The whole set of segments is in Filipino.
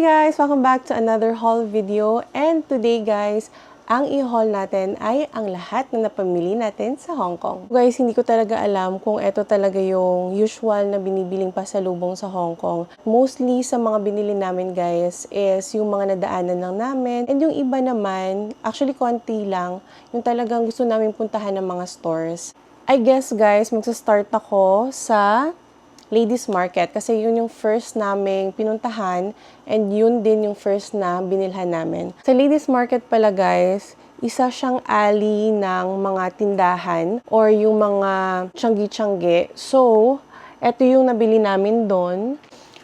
Hi guys! Welcome back to another haul video. And today guys, ang i-haul natin ay ang lahat na napamili natin sa Hong Kong. Guys, hindi ko talaga alam kung ito talaga yung usual na binibiling pasalubong sa Hong Kong. Mostly sa mga binili namin guys is yung mga nadaanan lang namin. And yung iba naman, actually konti lang, yung talagang gusto namin puntahan ng mga stores. I guess guys, magsa-start ako sa Ladies Market kasi yun yung first naming pinuntahan and yun din yung first na binilhan namin. Sa Ladies Market pala guys, isa siyang alley ng mga tindahan or yung mga tiyanggi-tiyanggi. So, eto yung nabili namin doon.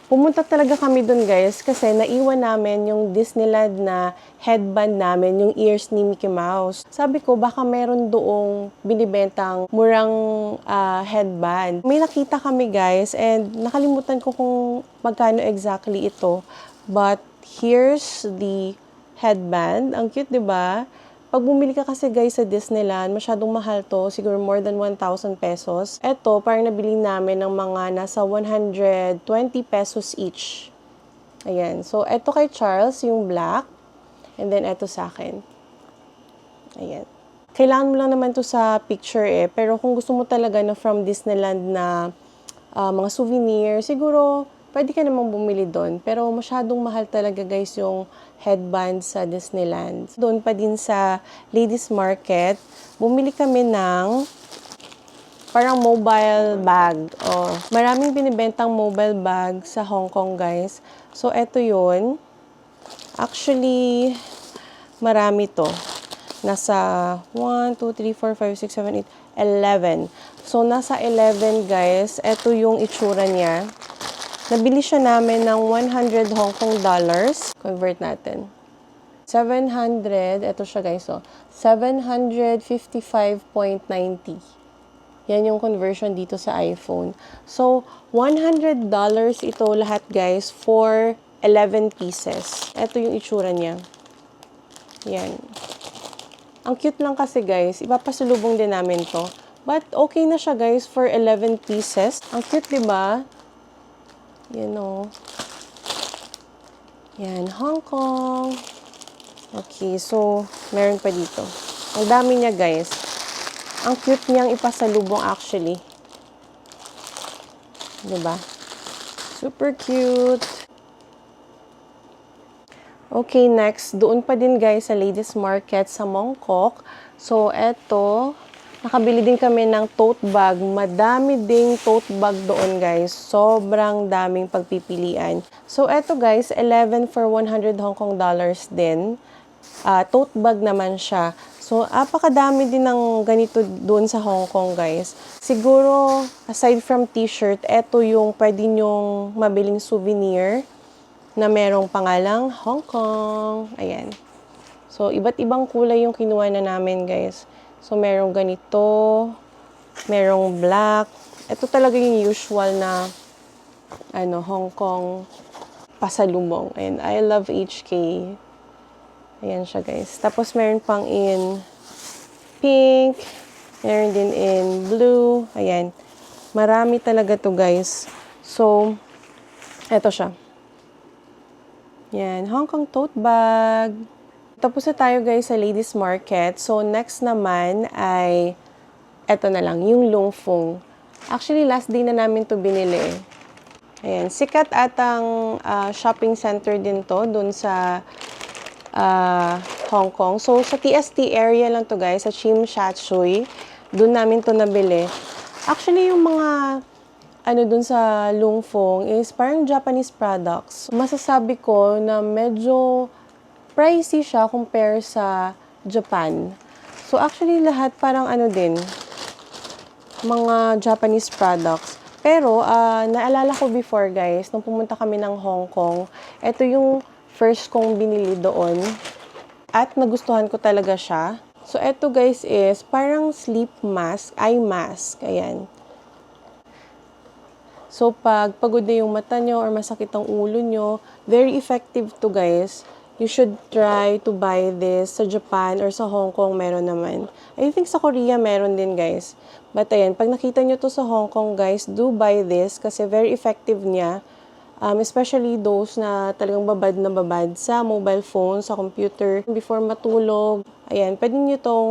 Pumunta talaga kami doon guys kasi naiwan namin yung Disneyland na headband namin, yung ears ni Mickey Mouse. Sabi ko baka meron doong binibentang murang headband. May nakita kami guys and nakalimutan ko kung magkano exactly ito. But here's the headband. Ang cute, 'di ba? Pag bumili ka kasi guys sa Disneyland, masyadong mahal to. Siguro more than 1,000 pesos. Ito, parang nabili namin ng mga nasa 120 pesos each. Ayan. So, ito kay Charles, yung black. And then, ito sa akin. Ayan. Kailangan mo lang naman to sa picture eh. Pero kung gusto mo talaga na from Disneyland na mga souvenir, siguro pwede ka namang bumili doon. Pero masyadong mahal talaga guys yung headband sa Disneyland. Doon pa din sa Ladies Market, bumili kami ng parang mobile bag. Oh, maraming binibentang mobile bag sa Hong Kong guys. So, eto yun. Actually, marami to. Nasa 1, 2, 3, 4, 5, 6, 7, 8, 11. So, nasa 11 guys. Eto yung itsura niya. Nabili siya namin ng 100 Hong Kong dollars. Convert natin. 700, ito siya guys, oh. 755.90. Yan yung conversion dito sa iPhone. So, $100 ito lahat guys for 11 pieces. Ito yung itsura niya. Yan. Ang cute lang kasi guys, ipapasalubong din namin to. But okay na siya guys for 11 pieces. Ang cute, diba? Yan o. Yan, Hong Kong. Okay, so, meron pa dito. Ang dami niya, guys. Ang cute niyang ipasalubong actually. Diba? Super cute. Okay, next. Doon pa din, guys, sa Ladies Market sa Mongkok. So, eto. Nakabili din kami ng tote bag. Madami ding tote bag doon, guys. Sobrang daming pagpipilian. So, eto guys, 11 for 100 Hong Kong dollars din. Tote bag naman siya. So, apakadami din ng ganito doon sa Hong Kong, guys. Siguro, aside from t-shirt, eto yung pwede nyong mabiling souvenir na merong pangalang Hong Kong. Ayan. So, iba't ibang kulay yung kinuha na namin, guys. So, merong ganito, merong black. Ito talaga yung usual na Hong Kong pasalubong. And I love HK. Ayan siya, guys. Tapos, meron pang in pink. Meron din in blue. Ayan. Marami talaga to guys. So, eto siya. Yan. Hong Kong tote bag. Tapos na tayo guys sa Ladies Market. So, next naman ay eto na lang, yung Lung Fung. Actually, last day na namin to binili. Ayan. Sikat atang shopping center din to dun sa Hong Kong. So, sa TST area lang to guys, sa Tsim Sha Tsui. Dun namin to nabili. Actually, yung mga dun sa Lung Fung is parang Japanese products. Masasabi ko na medyo pricey siya compare sa Japan. So, actually, lahat parang din, mga Japanese products. Pero, naalala ko before, guys, nung pumunta kami ng Hong Kong, ito yung first kong binili doon. At nagustuhan ko talaga siya. So, ito, guys, is parang sleep mask, eye mask. Ayan. So, pag pagod na yung mata nyo or masakit ang ulo nyo, very effective to, guys. You should try to buy this sa Japan or sa Hong Kong, meron naman. I think sa Korea meron din, guys. But ayan, pag nakita nyo to sa Hong Kong, guys, do buy this kasi very effective niya. Especially those na talagang babad na babad sa mobile phone, sa computer. Before matulog, ayan, pwede nyo itong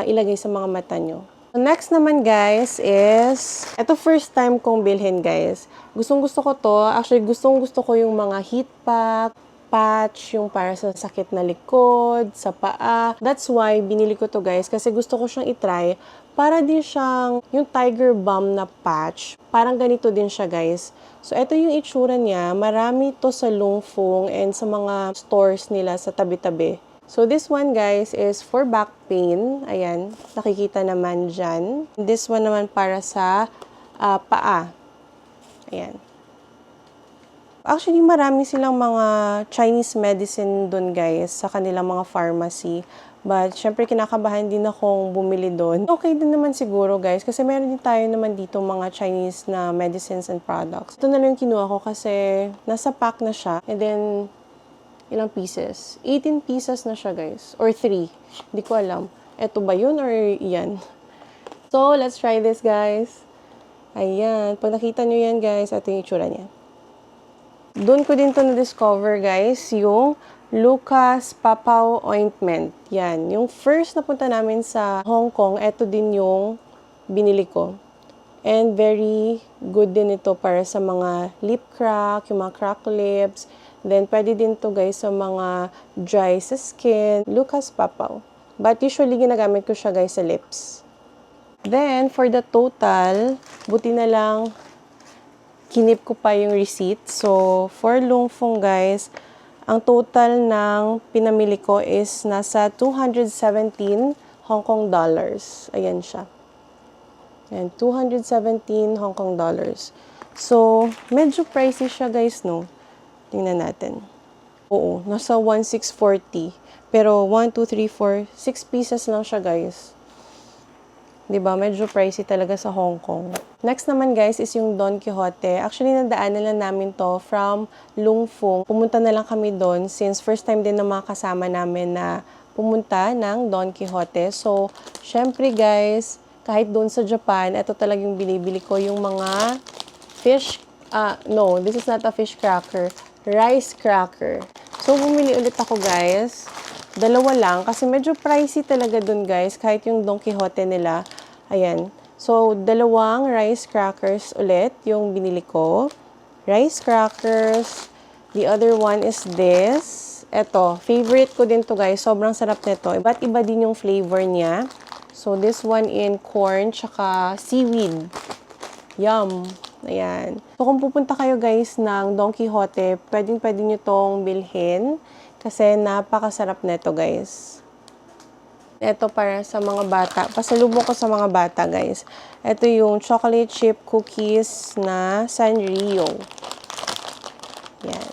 ilagay sa mga mata nyo. Next naman guys is, ito first time kong bilhin guys. Gustong gusto ko to. Actually, gustong gusto ko yung mga heat pack, patch, yung para sa sakit na likod, sa paa. That's why binili ko to guys kasi gusto ko siyang itry. Para din siyang yung Tiger Balm na patch. Parang ganito din siya guys. So, ito yung itsura niya. Marami to sa Lungfung and sa mga stores nila sa tabi-tabi. So, this one guys is for back pain. Ayan, nakikita naman dyan. This one naman para sa paa. Ayan. Actually, marami silang mga Chinese medicine dun guys sa kanilang mga pharmacy. But, syempre, kinakabahan din akong bumili doon. Okay din naman siguro, guys. Kasi meron din tayo naman dito mga Chinese na medicines and products. Ito na lang yung kinuha ko kasi nasa pack na siya. And then, ilang pieces? 18 pieces na siya, guys. Or 3. Hindi ko alam. Ito ba yun or yan? So, let's try this, guys. Ayan. Pag nakita nyo yan, guys, ito yung itsura niya. Doon ko din to na-discover, guys, yung Lucas Papaw Ointment. Yan. Yung first na punta namin sa Hong Kong, eto din yung binili ko. And very good din ito para sa mga lip crack, yung mga crack lips. Then, pwede din to guys sa mga dry sa skin. Lucas Papaw. But usually, ginagamit ko siya guys sa lips. Then, for the total, buti na lang kinip ko pa yung receipt. So, for Lungfung guys, ang total ng pinamili ko is nasa 217 Hong Kong dollars. Ayan siya. Ayan, 217 Hong Kong dollars. So, medyo pricey siya guys, no? Tingnan natin. Oo, nasa 1,640. Pero 1, 2, 3, 4, 6 pieces lang siya guys. Diba? Medyo pricey talaga sa Hong Kong. Next naman guys is yung Don Quijote. Actually, nadaanan lang namin to from Lungfung. Pumunta na lang kami doon since first time din ng mga kasama namin na pumunta ng Don Quijote. So, syempre guys, kahit doon sa Japan, ito talagang binibili ko yung mga fish, no, this is not a fish cracker, rice cracker. So, bumili ulit ako guys. Dalawa lang, kasi medyo pricey talaga dun guys, kahit yung Don Quijote nila. Ayan. So, dalawang rice crackers ulit yung binili ko. Rice crackers. The other one is this. Eto, favorite ko din to guys. Sobrang sarap nito. Iba't iba din yung flavor niya. So, this one in corn, tsaka seaweed. Yum! Ayan. So, kung pupunta kayo guys ng Don Quijote, pwede nyo tong bilhin. Kasi napakasarap nito guys. Ito para sa mga bata. Pasalubong ko sa mga bata guys. Ito yung chocolate chip cookies na Sanrio. Yan.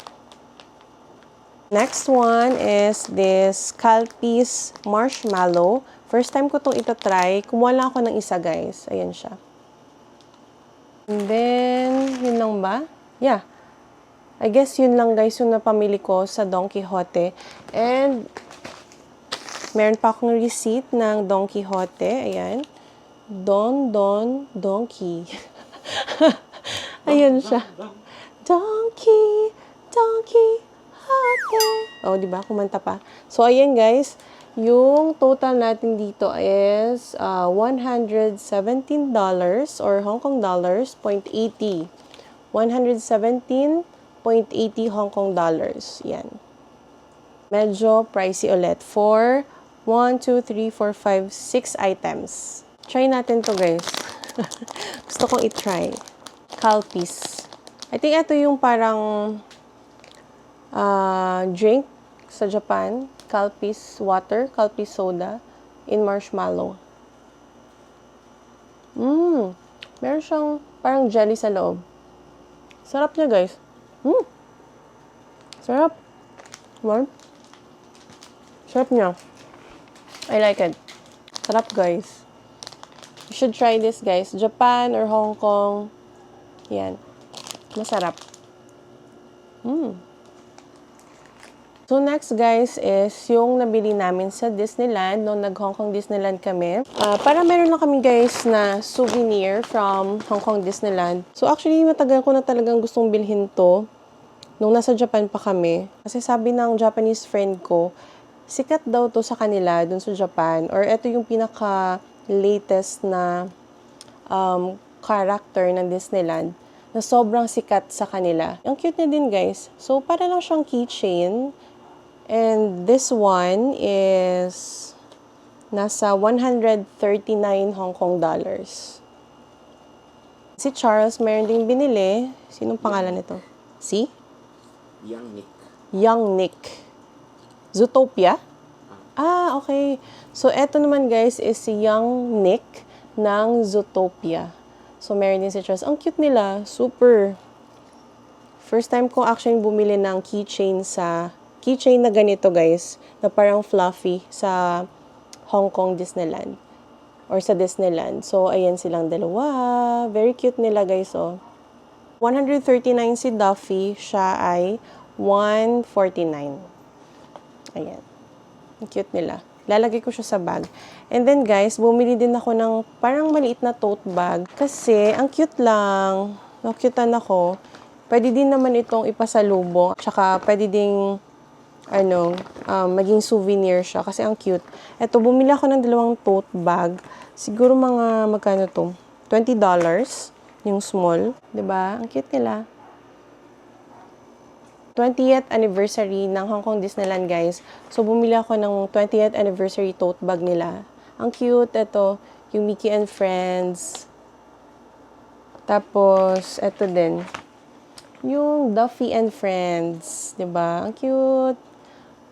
Next one is this Calpis Marshmallow. First time ko itong itatry. Kumuha lang ako ng isa guys. Ayan siya. And then, yun lang ba? Yeah. I guess yun lang guys yung napamili ko sa Don Quijote. And, meron pa akong receipt ng Don Quijote. Ayan. Donkey. Ayan siya. Donkey Hote. Oh, diba? Kumanta pa. So, ayan guys. Yung total natin dito is $117 or Hong Kong dollars, 0.80. 117.80 Hong Kong dollars. Yan. Medyo pricey ulit for 1, 2, 3, 4, 5, 6 items. Try natin to guys. Gusto kong i-try. Calpis. I think ito yung parang drink sa Japan. Calpis water, Calpis soda in marshmallow. Meron siyang parang jelly sa loob. Sarap niya guys. Sarap. What? Sarap niya. I like it. Sarap, guys. You should try this, guys. Japan or Hong Kong. Yan. Masarap. So next guys is yung nabili namin sa Disneyland nung nag-Hong Kong Disneyland kami. Para meron na kami guys na souvenir from Hong Kong Disneyland. So actually matagal ko na talagang gustong bilhin to nung nasa Japan pa kami. Kasi sabi ng Japanese friend ko, sikat daw to sa kanila dun sa Japan. Or ito yung pinaka-latest na character ng Disneyland na sobrang sikat sa kanila. Ang cute niya din guys. So para lang siyang keychain. And this one is nasa 139 Hong Kong dollars. Si Charles, meron ding binili. Sinong pangalan nito? Si? Young Nick. Young Nick. Zootopia? Ah, okay. So, eto naman guys is si Young Nick ng Zootopia. So, meron din si Charles. Ang cute nila. Super. First time ko actually bumili ng keychain na ganito guys, na parang fluffy sa Hong Kong Disneyland or sa Disneyland. So, ayan silang dalawa. Very cute nila guys, oh. 139 si Duffy, siya ay 149. Ayan. Ang cute nila. Lalagay ko siya sa bag. And then guys, bumili din ako ng parang maliit na tote bag kasi ang cute lang. Nakutan ako. Pwede din naman itong ipasalubong. Tsaka pwede ding maging souvenir siya kasi ang cute. Ito, bumili ako ng 2 tote bag. Siguro mga, magkano to? $20 yung small. 'Di ba? Ang cute nila. 20th anniversary ng Hong Kong Disneyland, guys. So, bumili ako ng 20th anniversary tote bag nila. Ang cute. Ito, yung Mickey and Friends. Tapos, ito din. Yung Duffy and Friends. 'Di ba? Ang cute.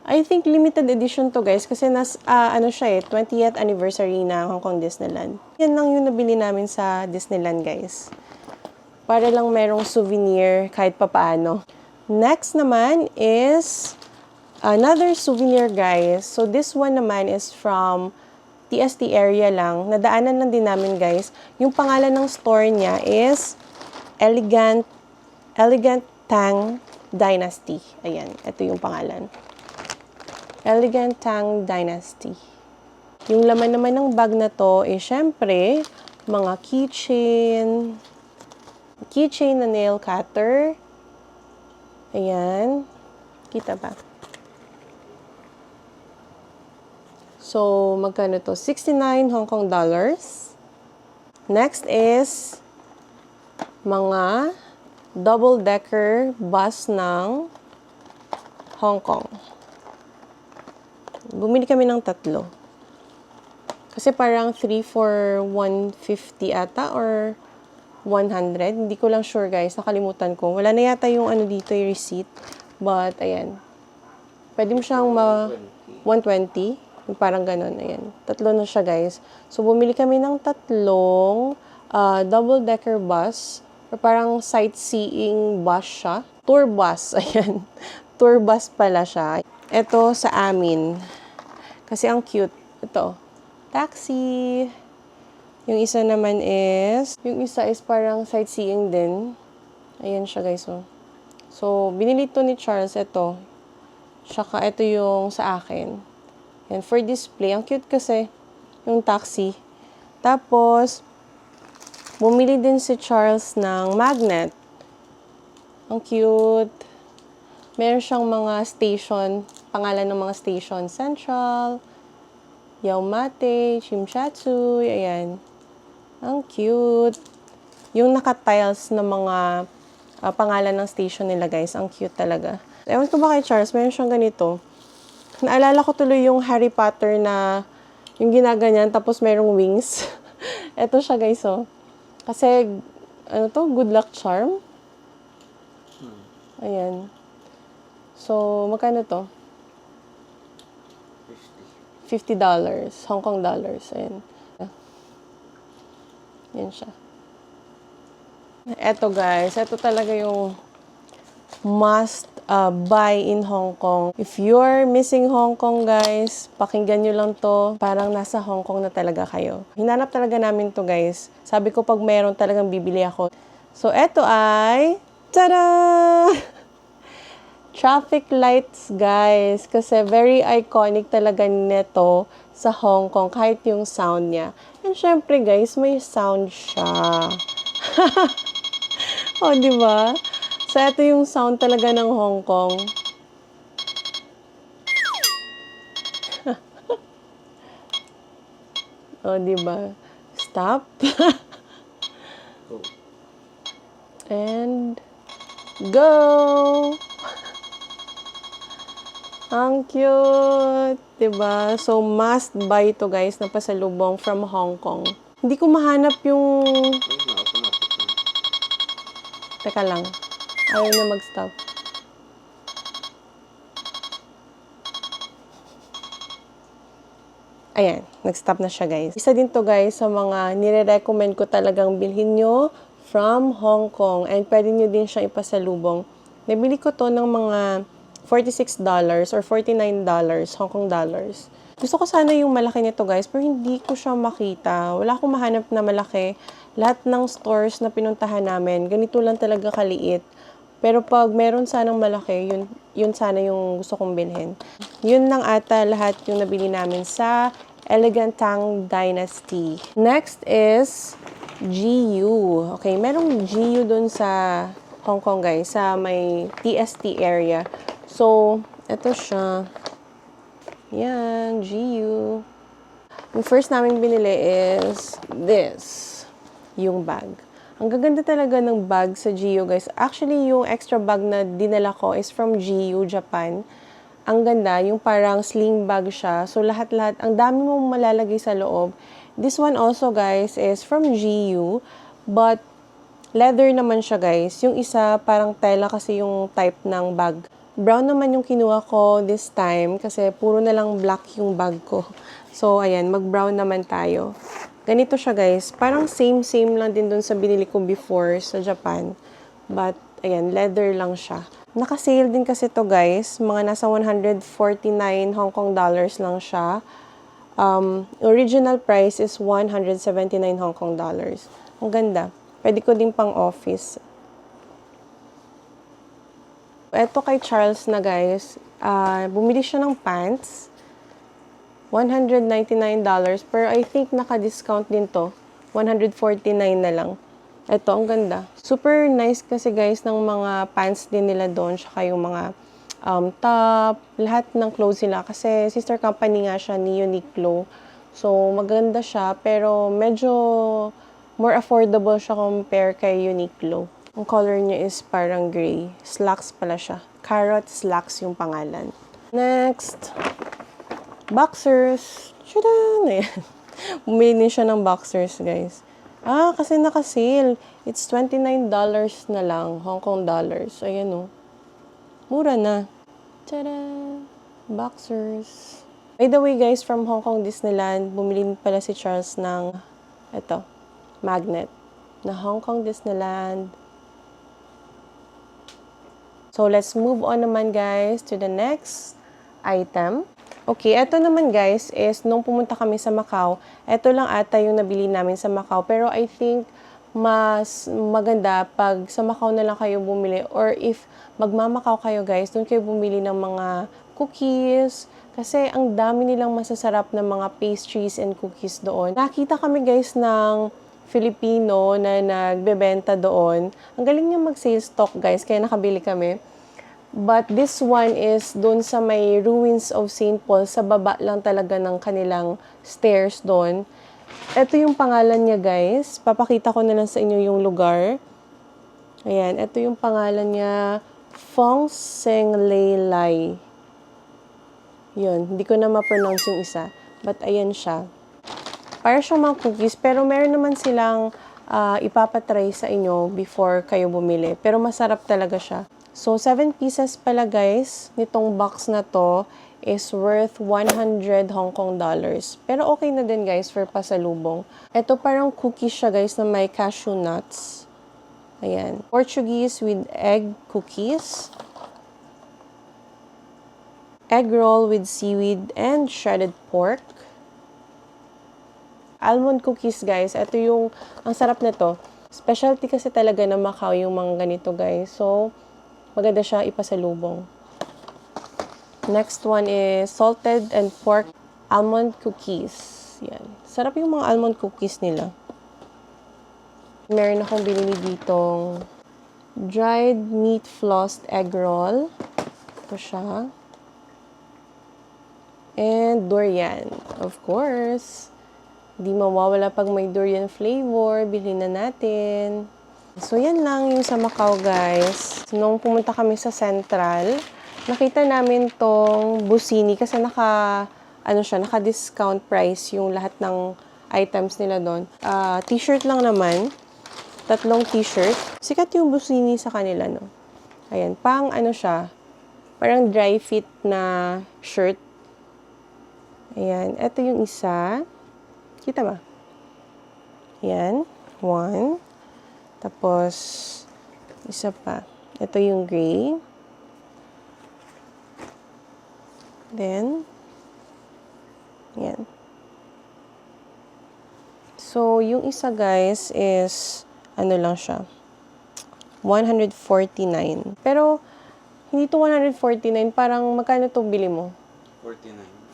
I think limited edition to guys kasi siya 20th anniversary na Hong Kong Disneyland. Yan lang yung nabili namin sa Disneyland guys. Para lang merong souvenir kahit papaano. Next naman is another souvenir guys. So this one naman is from TST area lang. Nadaanan lang din namin guys. Yung pangalan ng store niya is Elegant Tang Dynasty. Ayan, ito yung pangalan. Elegant Tang Dynasty. Yung laman naman ng bag na to is syempre mga keychain na nail cutter. Ayan. Kita ba? So, magkano to? 69 Hong Kong dollars. Next is mga double-decker bus ng Hong Kong. Bumili kami ng 3. Kasi parang 3 for 150 ata or 100. Hindi ko lang sure guys. Nakalimutan ko. Wala na yata yung dito yung receipt. But, ayan. Pwede mo siyang 120. Yung parang ganun. Ayan. 3 na siya guys. So, bumili kami ng 3 double-decker bus. Or parang sightseeing bus siya. Tour bus. Ayan. Tour bus pala siya. Ito sa amin. Kasi ang cute. Ito. Taxi. Yung isa naman is, parang sightseeing din. Ayan siya guys. Oh. So, binili to ni Charles. Ito. Tsaka ito yung sa akin. And for display. Ang cute kasi. Yung taxi. Tapos, bumili din si Charles ng magnet. Ang cute. Meron siyang mga station, pangalan ng mga station, Central, Yaomate, Shimshatsu, ayan. Ang cute. Yung naka-tiles na mga pangalan ng station nila, guys. Ang cute talaga. Ewan ko ba kay Charles, meron siyang ganito. Naalala ko tuloy yung Harry Potter na yung ginaganyan, tapos merong wings. Eto siya, guys, oh. Kasi, good luck charm. Ayan. So, magkano to? $50. Hong Kong dollars. Ayan. Yan siya. Eto guys. Eto talaga yung must buy in Hong Kong. If you're missing Hong Kong guys, pakinggan nyo lang to. Parang nasa Hong Kong na talaga kayo. Hinanap talaga namin to guys. Sabi ko pag meron talagang bibili ako. So, eto ay... Tada! traffic lights, guys. Kasi very iconic talaga nito sa Hong Kong, kahit yung sound niya. And syempre, guys, may sound siya. O, di ba? So, ito yung sound talaga ng Hong Kong. O, di ba? Stop. And go! Ang cute! Diba? So, must buy to guys na pasalubong from Hong Kong. Hindi ko mahanap yung... Teka lang. Ayaw na mag-stop. Ayan, nag-stop na siya guys. Isa din to guys sa mga nire-recommend ko talagang bilhin nyo from Hong Kong. And pwede nyo din siya ipasalubong. Nabili ko to ng mga $46 or $49 Hong Kong dollars. Gusto ko sana yung malaki nito guys, pero hindi ko siya makita. Wala akong mahanap na malaki. Lahat ng stores na pinuntahan namin, ganito lang talaga kaliit. Pero pag meron sanang malaki, yun sana yung gusto kong bilhin. Yun lang ata lahat yung nabili namin sa Elegant Tang Dynasty. Next is GU. Okay, merong GU dun sa Hong Kong guys, sa may TST area. So, ito siya. Yan, GU. Yung first namin binili is this. Yung bag. Ang gaganda talaga ng bag sa GU, guys. Actually, yung extra bag na dinala ko is from GU, Japan. Ang ganda, yung parang sling bag siya. So, lahat-lahat, ang dami mong malalagay sa loob. This one also, guys, is from GU. But, leather naman siya, guys. Yung isa, parang tela kasi yung type ng bag. Brown naman yung kinuha ko this time kasi puro na lang black yung bag ko. So, ayan, mag-brown naman tayo. Ganito siya, guys. Parang same-same lang din dun sa binili ko before sa Japan. But, ayan, leather lang siya. Naka-sale din kasi to guys. Mga nasa 149 Hong Kong dollars lang siya. Original price is 179 Hong Kong dollars. Ang ganda. Pwede ko din pang office. Eto kay Charles na guys, bumili siya ng pants. $199, pero I think naka-discount din to. $149 na lang. Eto, ang ganda. Super nice kasi guys ng mga pants din nila doon, tsaka yung mga top, lahat ng clothes nila. Kasi sister company nga siya ni Uniqlo. So, maganda siya, pero medyo more affordable siya compare kay Uniqlo. Ang color niya is parang gray. Slacks pala siya. Carrot Slacks yung pangalan. Next, boxers. Tadaan! Ayan. Bumili din siya ng boxers, guys. Kasi naka-sale. It's $29 na lang, Hong Kong dollars. Ayan, oh. Mura na. Tada! Boxers. By the way, guys, from Hong Kong Disneyland, bumili pala si Charles ng, ito, magnet. Na Hong Kong Disneyland. So, let's move on naman, guys, to the next item. Okay, ito naman, guys, is nung pumunta kami sa Macau, ito lang ata yung nabili namin sa Macau. Pero I think mas maganda pag sa Macau na lang kayo bumili. Or if magmamakau kayo, guys, doon kayo bumili ng mga cookies. Kasi ang dami nilang masasarap na mga pastries and cookies doon. Nakita kami, guys, ng Filipino na nagbebenta doon. Ang galing niya mag-sales stock, guys, kaya nakabili kami. But this one is doon sa may ruins of St. Paul, sa baba lang talaga ng kanilang stairs doon. Ito yung pangalan niya, guys. Papakita ko na lang sa inyo yung lugar. Ayan, ito yung pangalan niya, Fong Seng Lei Lai. Yun, hindi ko na ma-pronounce yung isa. But ayan siya. Para siyang mga cookies, pero meron naman silang ipapatry sa inyo before kayo bumili. Pero masarap talaga siya. So, 7 pieces pala guys, nitong box na to is worth 100 Hong Kong dollars. Pero okay na din guys for pasalubong. Ito parang cookies siya guys na may cashew nuts. Ayan. Portuguese with egg cookies. Egg roll with seaweed and shredded pork. Almond cookies, guys. Ito yung, ang sarap nito. Specialty kasi talaga na Macau yung mga ganito, guys. So, maganda siya ipasalubong. Next one is salted and pork almond cookies. Yan. Sarap yung mga almond cookies nila. Meron akong binili ditong dried meat flossed egg roll. Ito siya. And durian. Of course. Di mawawala pag may durian flavor. Bilhin na natin. So, yan lang yung sa Macau, guys. Nung pumunta kami sa Central, nakita namin tong Busini kasi naka-discount price yung lahat ng items nila doon. T-shirt lang naman. 3 t-shirt. Sikat yung Busini sa kanila, no? Ayan, siya, parang dry fit na shirt. Ayan, ito yung isa. Kita ba? Ayan, 1. Tapos, isa pa. Ito yung gray. Then, yan. So, yung isa guys is, lang siya. 149. Pero, hindi to 149. Parang, magkano to bili mo?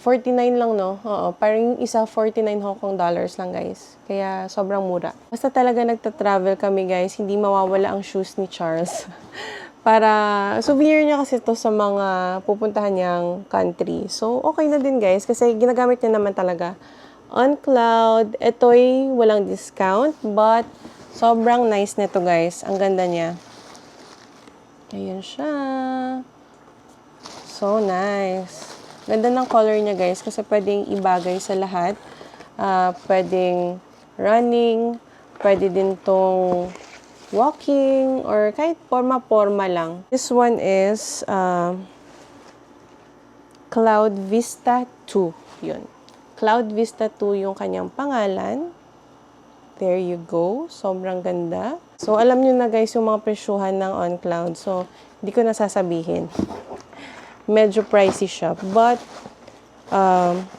49 lang, no? Oo. Parang yung isa, 49 Hong Kong dollars lang, guys. Kaya, sobrang mura. Basta talaga nagta-travel kami, guys. Hindi mawawala ang shoes ni Charles. Para, souvenir niya kasi to sa mga pupuntahan niyang country. So, okay na din, guys. Kasi ginagamit niya naman talaga. On Cloud, ito'y walang discount. But, sobrang nice nito, guys. Ang ganda niya. Ayan siya. So, nice. Ganda ng color niya, guys, kasi pwedeng ibagay sa lahat. Pwedeng running, pwede din tong walking, or kahit forma-forma lang. This one is Cloud Vista 2. Yun. Cloud Vista 2 yung kanyang pangalan. There you go. Sobrang ganda. So, alam nyo na, guys, yung mga presyuhan ng On Cloud. So, hindi ko na sasabihin. Medyo pricey siya, but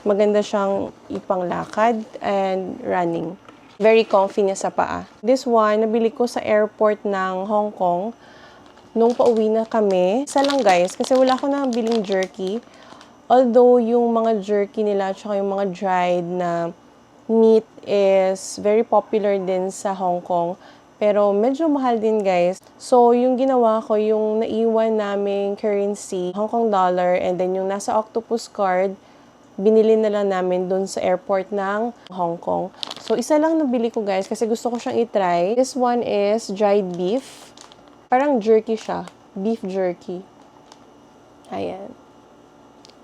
maganda siyang ipanglakad and running. Very comfy niya sa paa. This one, nabili ko sa airport ng Hong Kong nung pauwi na kami. Isa lang, guys, kasi wala ko na biling jerky. Although, yung mga jerky nila at yung mga dried na meat is very popular din sa Hong Kong. Pero medyo mahal din, guys. So, yung ginawa ko, yung naiwan naming currency, Hong Kong dollar, and then yung nasa octopus card, binili na lang namin dun sa airport ng Hong Kong. So, isa lang nabili ko, guys, kasi gusto ko siyang itry. This one is dried beef. Parang jerky siya. Beef jerky. Ayan.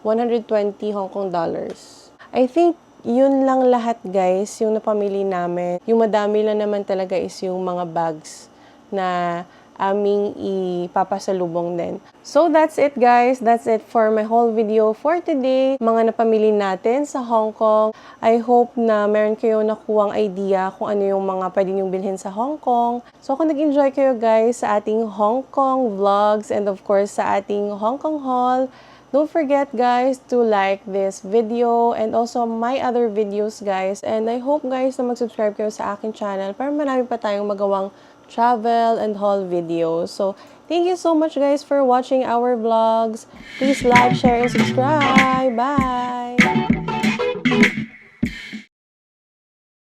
120 Hong Kong dollars. I think yun lang lahat, guys, yung napamili namin. Yung madami lang naman talaga is yung mga bags na aming ipapasalubong din. So, that's it, guys. That's it for my whole video for today. Mga napamili natin sa Hong Kong. I hope na meron kayo nakuwang idea kung ano yung mga pwede niyong bilhin sa Hong Kong. So, kung nag-enjoy kayo, guys, sa ating Hong Kong vlogs and of course sa ating Hong Kong haul, don't forget, guys, to like this video and also my other videos, guys. And I hope, guys, na mag-subscribe kayo sa aking channel para marami pa tayong magawang travel and haul videos. So, thank you so much, guys, for watching our vlogs. Please like, share, and subscribe. Bye!